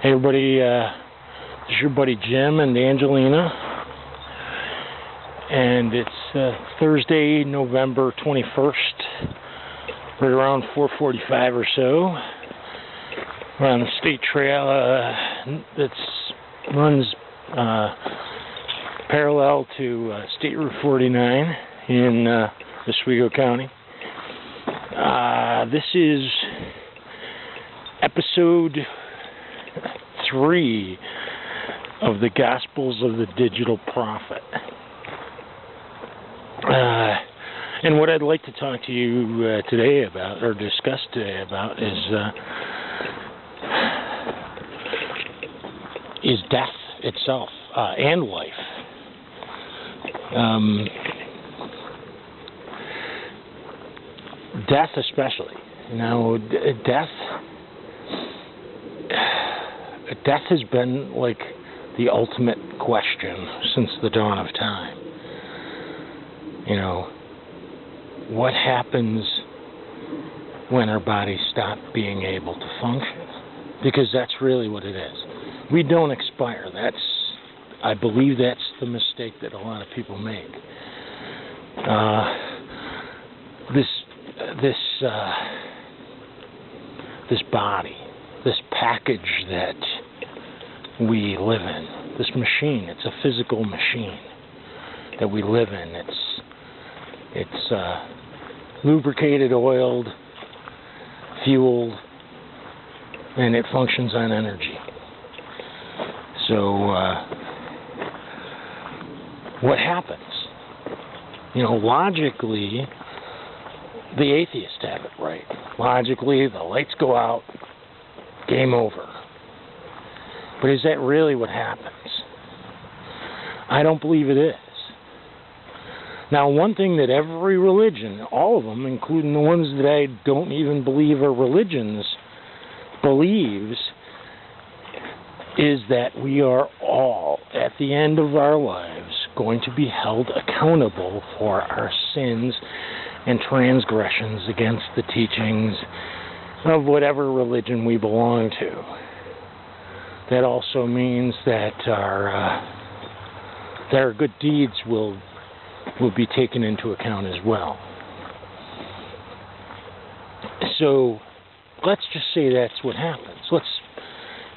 Hey everybody, this is your buddy Jim and Angelina, and it's Thursday, November 21st, right around 4:45 or so. We're on the state trail that runs parallel to State Route 49 in Oswego County. This is episode 3 of the Gospels of the Digital Prophet. And what I'd like to talk to you today about, or discuss today about, is death itself and life. Death especially. Now, death has been like the ultimate question since the dawn of time. You know, what happens when our bodies stop being able to function? Because that's really what it is. We don't expire. I believe that's the mistake that a lot of people make. This body, this package that we live in, this machine, it's a physical machine that we live in. It's lubricated, oiled, fueled, and it functions on energy. So what happens? You know, logically, the atheists have it right. Logically, the lights go out, game over. But is that really what happens? I don't believe it is. Now, one thing that every religion, all of them, including the ones that I don't even believe are religions, believes is that we are all, at the end of our lives, going to be held accountable for our sins and transgressions against the teachings of whatever religion we belong to. That also means that our good deeds will be taken into account as well. So let's just say that's what happens. Let's,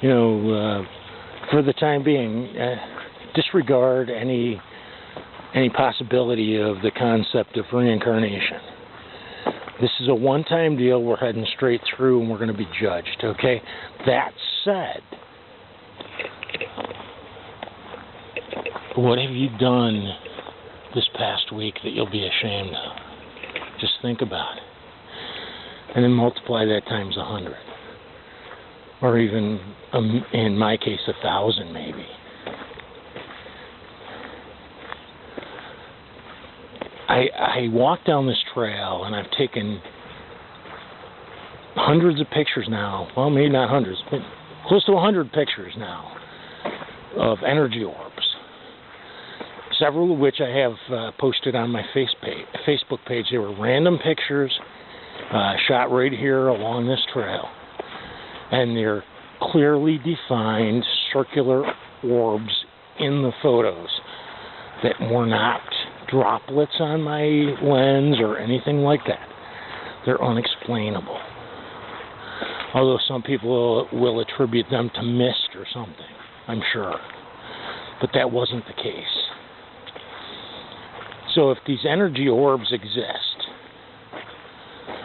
for the time being, disregard any possibility of the concept of reincarnation. This is a one-time deal. We're heading straight through and we're going to be judged, okay? That said, what have you done this past week that you'll be ashamed of? Just think about it. And then multiply that times 100. Or even, in my case, 1,000 maybe. I walk down this trail and I've taken hundreds of pictures now. Well, maybe not hundreds, but close to 100 pictures now of energy orbs. Several of which I have posted on my Facebook page. They were random pictures shot right here along this trail. And they're clearly defined circular orbs in the photos that were not droplets on my lens or anything like that. They're unexplainable. Although some people will attribute them to mist or something, I'm sure. But that wasn't the case. So if these energy orbs exist,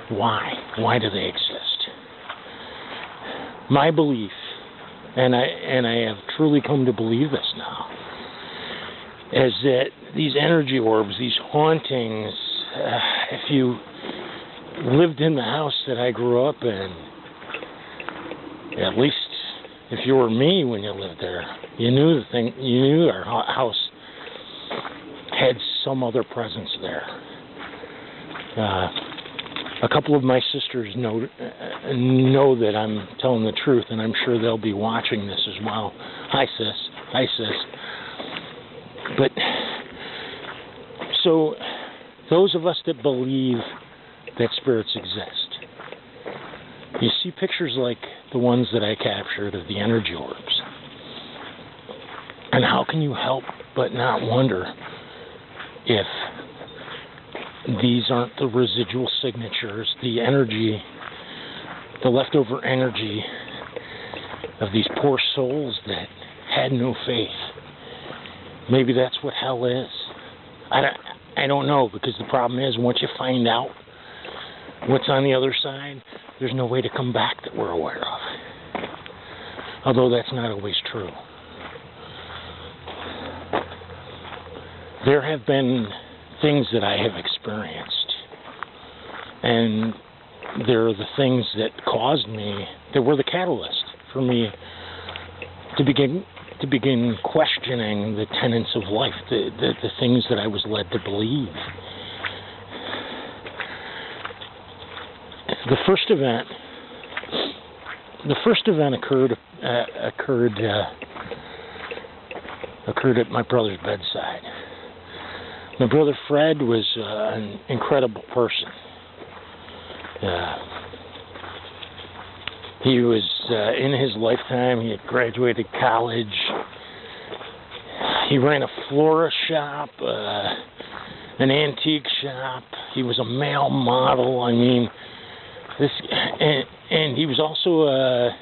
why? Why do they exist? My belief, and I have truly come to believe this now, is that these energy orbs, these hauntings, if you lived in the house that I grew up in, at least if you were me when you lived there, you knew our house had some other presence there. A couple of my sisters know that I'm telling the truth, and I'm sure they'll be watching this as well. Hi, sis. But, so, those of us that believe that spirits exist, you see pictures like the ones that I captured of the energy orbs. And how can you help but not wonder if these aren't the residual signatures, the energy, the leftover energy of these poor souls that had no faith? Maybe that's what hell is. I don't know, because the problem is, once you find out what's on the other side, there's no way to come back that we're aware of. Although that's not always true. There have been things that I have experienced, and they're the things that caused me, that were the catalyst for me to begin questioning the tenets of life, the things that I was led to believe. The first event occurred at my brother's bedside. My brother Fred was an incredible person. He was, in his lifetime, he had graduated college. He ran a florist shop, an antique shop. He was a male model. I mean, and he was also a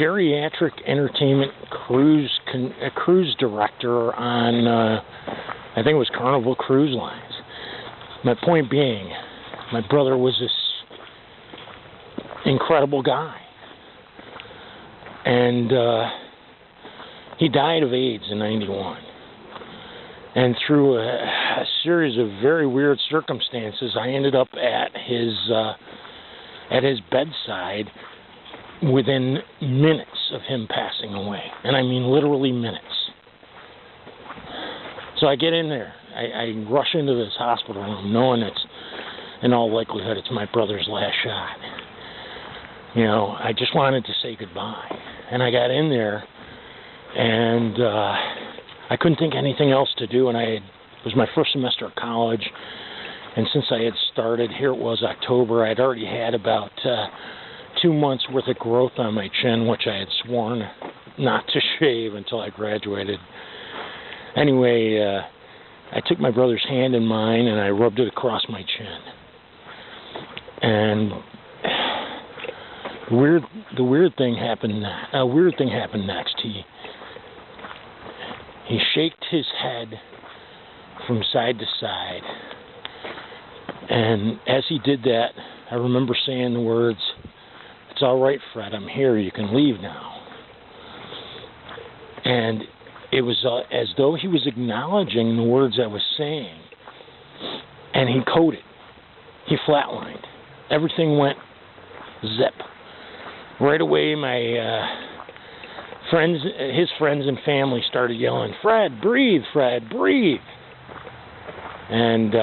geriatric entertainment cruise director on, I think it was Carnival Cruise Lines. My point being, my brother was this incredible guy. And he died of AIDS in '91. And through a series of very weird circumstances, I ended up at his bedside within minutes of him passing away. And I mean literally minutes. So I get in there. I rush into this hospital room knowing it's, in all likelihood, it's my brother's last shot. You know, I just wanted to say goodbye. And I got in there, and I couldn't think anything else to do. And it was my first semester of college. And since I had started, here it was October, I'd already had about 2 months worth of growth on my chin, which I had sworn not to shave until I graduated. Anyway, I took my brother's hand in mine and I rubbed it across my chin. And the weird thing happened. A weird thing happened next. He shaked his head from side to side, and as he did that, I remember saying the words, "It's all right, Fred. I'm here. You can leave now." And it was as though he was acknowledging the words I was saying, and he coded. He flatlined. Everything went zip. Right away, his friends and family started yelling, "Fred, breathe, Fred, breathe." And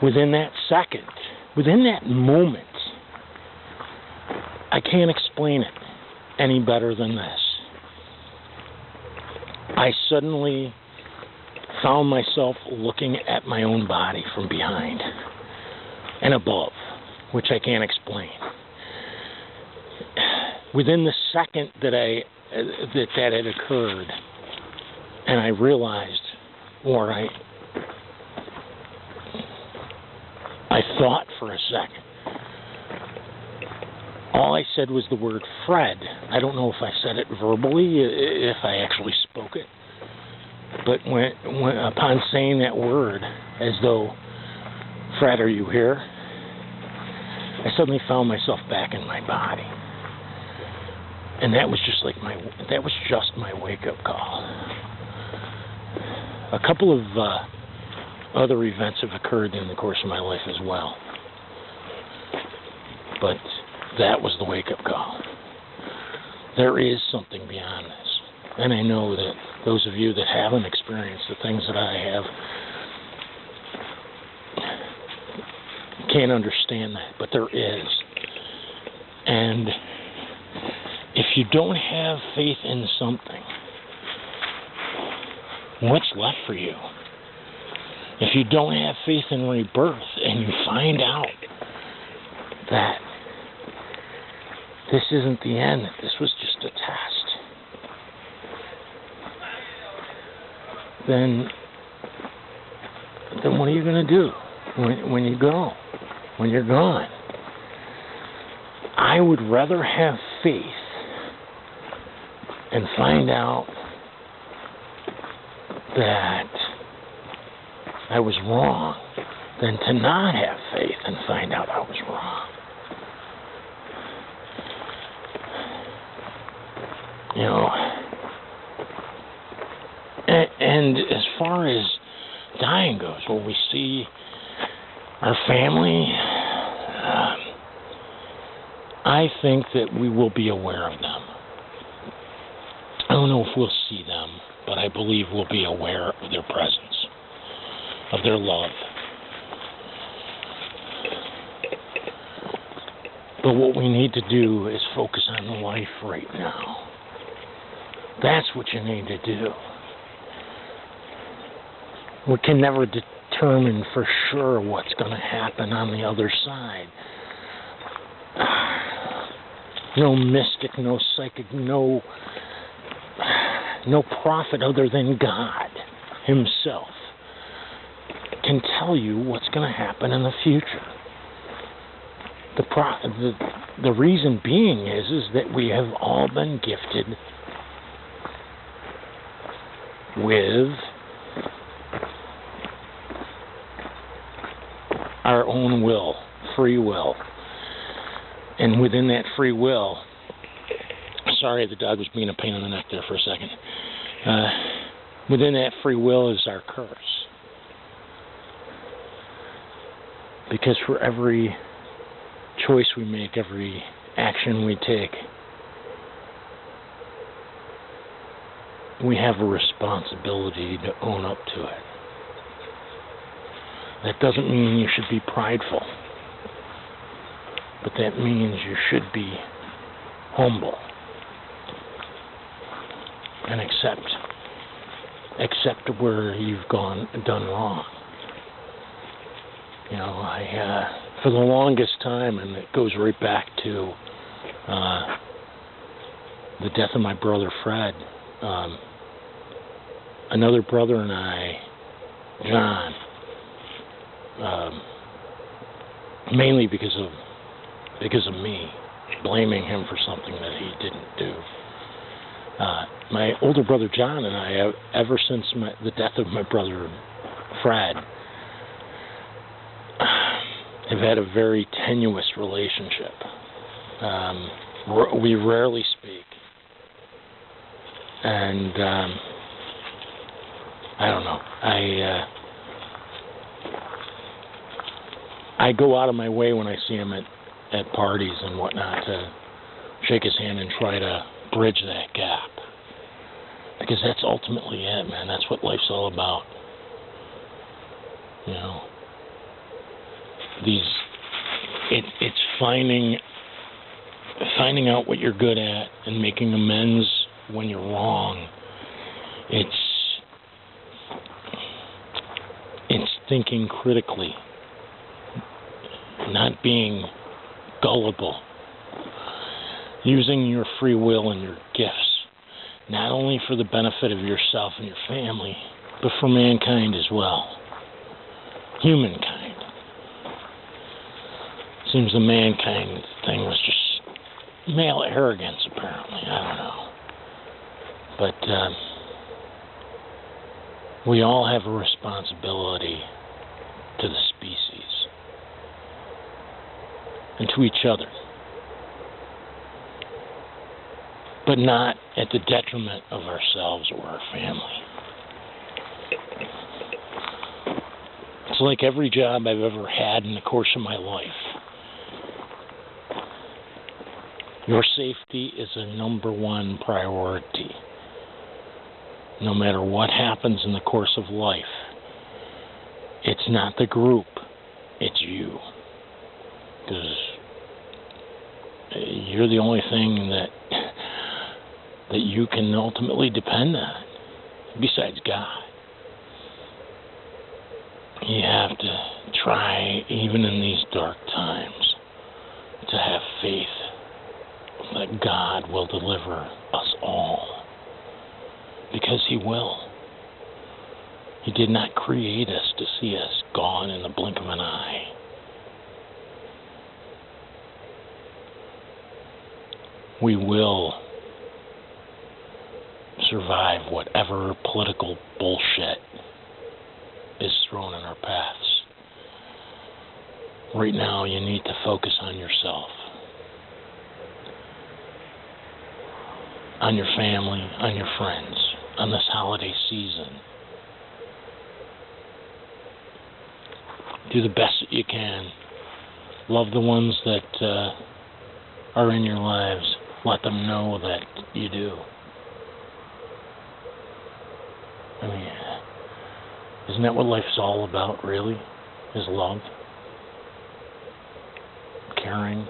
within that second, within that moment, I can't explain it any better than this. I suddenly found myself looking at my own body from behind and above, which I can't explain. Within the second that had occurred, and I realized, or I thought for a second. All I said was the word Fred. I don't know if I said it verbally, if I actually spoke it. But when upon saying that word, as though, "Fred, are you here?" I suddenly found myself back in my body. And that was just my wake-up call. A couple of other events have occurred in the course of my life as well. But that was the wake-up call. There is something beyond this. And I know that those of you that haven't experienced the things that I have can't understand that, but there is. And if you don't have faith in something, what's left for you? If you don't have faith in rebirth and you find out that this isn't the end, that this was just a test, then what are you going to do when you go, when you're gone? I would rather have faith and find out that I was wrong than to not have faith and find out I was wrong. You know, and as far as dying goes, will we see our family? I think that we will be aware of them. I don't know if we'll see them, but I believe we'll be aware of their presence, of their love. But what we need to do is focus on life right now. That's what you need to do. We can never determine for sure what's going to happen on the other side. No mystic, no psychic, no prophet other than God Himself can tell you what's going to happen in the future. The reason being is that we have all been gifted with our own will, free will. And within that free will, sorry, the dog was being a pain in the neck there for a second. Within that free will is our curse. Because for every choice we make, every action we take, we have a responsibility to own up to it. That doesn't mean you should be prideful, but that means you should be humble and accept where you've done wrong. You know, for the longest time, and it goes right back to the death of my brother Fred, another brother and I, John, mainly because of me, blaming him for something that he didn't do. My older brother John and I, ever since the death of my brother Fred, have had a very tenuous relationship. We rarely speak. And I don't know. I go out of my way when I see him at parties and whatnot to shake his hand and try to bridge that gap. Because that's ultimately it, man. That's what life's all about. You know, it's finding out what you're good at and making amends when you're wrong. It's thinking critically, not being gullible, using your free will and your gifts, not only for the benefit of yourself and your family, but for mankind as well. Humankind. Seems the mankind thing was just male arrogance, apparently. I don't know. But we all have a responsibility to the species and to each other, but not at the detriment of ourselves or our family. It's like every job I've ever had in the course of my life. Your safety is a number one priority. No matter what happens in the course of life, it's not the group, it's you. Because you're the only thing that you can ultimately depend on, besides God. You have to try, even in these dark times, to have faith that God will deliver us all. Because He will. He did not create us to see us gone in the blink of an eye. We will survive whatever political bullshit is thrown in our paths. Right now, you need to focus on yourself, on your family, on your friends, on this holiday season. Do the best that you can. Love the ones that are in your lives. Let them know that you do. I mean, isn't that what life's all about, really? Is love, caring,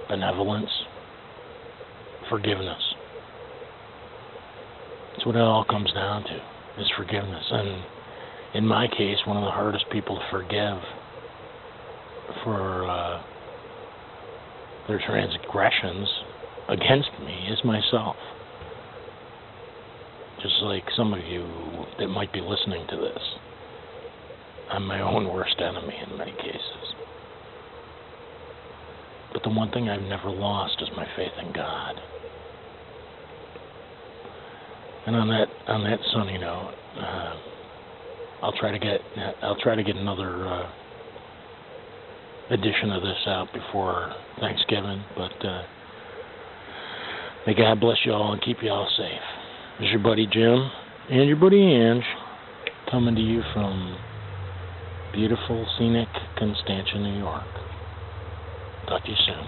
benevolence, forgiveness. That's what it all comes down to, is forgiveness. And in my case, one of the hardest people to forgive for their transgressions against me is myself. Just like some of you that might be listening to this. I'm my own worst enemy in many cases. But the one thing I've never lost is my faith in God. And on that sunny note, I'll try to get another edition of this out before Thanksgiving. But may God bless you all and keep you all safe. This is your buddy Jim and your buddy Ange, coming to you from beautiful, scenic Constantia, New York. Talk to you soon.